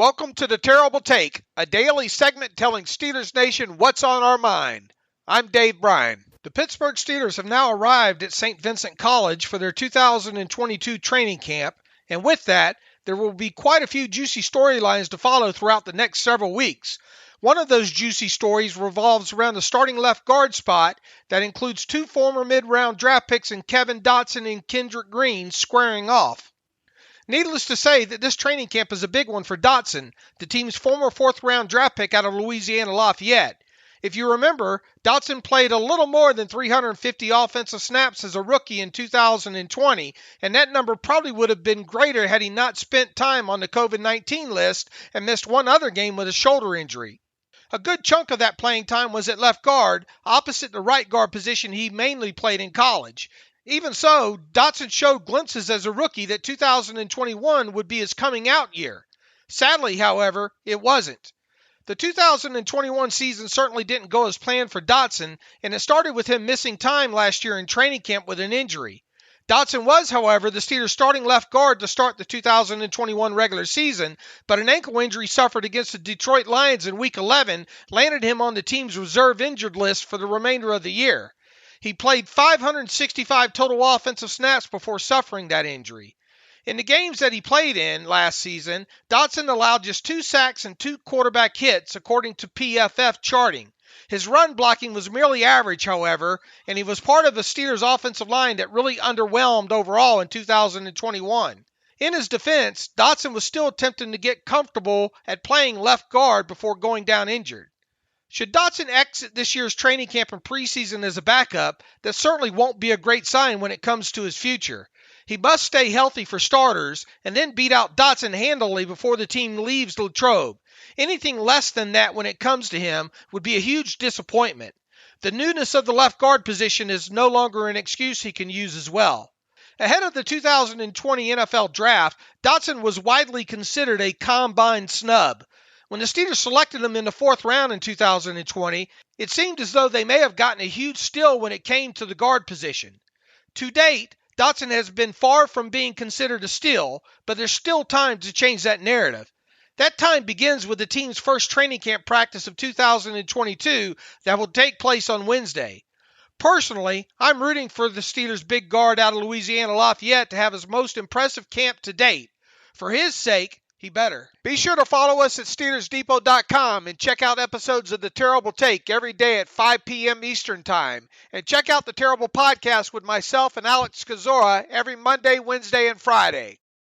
Welcome to the Terrible Take, a daily segment telling Steelers Nation what's on our mind. I'm Bryan. The Pittsburgh Steelers have now arrived at St. Vincent College for their 2022 training camp, and with that, there will be quite a few juicy storylines to follow throughout the next several weeks. One of those juicy stories revolves around the starting left guard spot that includes two former mid-round draft picks in Kevin Dotson and Kendrick Green squaring off. Needless to say that this training camp is a big one for Dotson, the team's former fourth-round draft pick out of Louisiana Lafayette. If you remember, Dotson played a little more than 350 offensive snaps as a rookie in 2020, and that number probably would have been greater had he not spent time on the COVID-19 list and missed one other game with a shoulder injury. A good chunk of that playing time was at left guard, opposite the right guard position he mainly played in college. Even so, Dotson showed glimpses as a rookie that 2021 would be his coming out year. Sadly, however, it wasn't. The 2021 season certainly didn't go as planned for Dotson, and it started with him missing time last year in training camp with an injury. Dotson was, however, the Steelers' starting left guard to start the 2021 regular season, but an ankle injury suffered against the Detroit Lions in Week 11 landed him on the team's reserve injured list for the remainder of the year. He played 565 total offensive snaps before suffering that injury. In the games that he played in last season, Dotson allowed just 2 sacks and 2 quarterback hits, according to PFF charting. His run blocking was merely average, however, and he was part of a Steelers offensive line that really underwhelmed overall in 2021. In his defense, Dotson was still attempting to get comfortable at playing left guard before going down injured. Should Dotson exit this year's training camp and preseason as a backup, that certainly won't be a great sign when it comes to his future. He must stay healthy for starters and then beat out Dotson handily before the team leaves Latrobe. Anything less than that when it comes to him would be a huge disappointment. The newness of the left guard position is no longer an excuse he can use as well. Ahead of the 2020 NFL Draft, Dotson was widely considered a combine snub. When the Steelers selected him in the 4th round in 2020, it seemed as though they may have gotten a huge steal when it came to the guard position. To date, Dotson has been far from being considered a steal, but there's still time to change that narrative. That time begins with the team's first training camp practice of 2022 that will take place on Wednesday. Personally, I'm rooting for the Steelers' big guard out of Louisiana Lafayette to have his most impressive camp to date. For his sake, he better. Be sure to follow us at SteelersDepot.com and check out episodes of The Terrible Take every day at 5 p.m. Eastern Time. And check out The Terrible Podcast with myself and Alex Skazora every Monday, Wednesday, and Friday.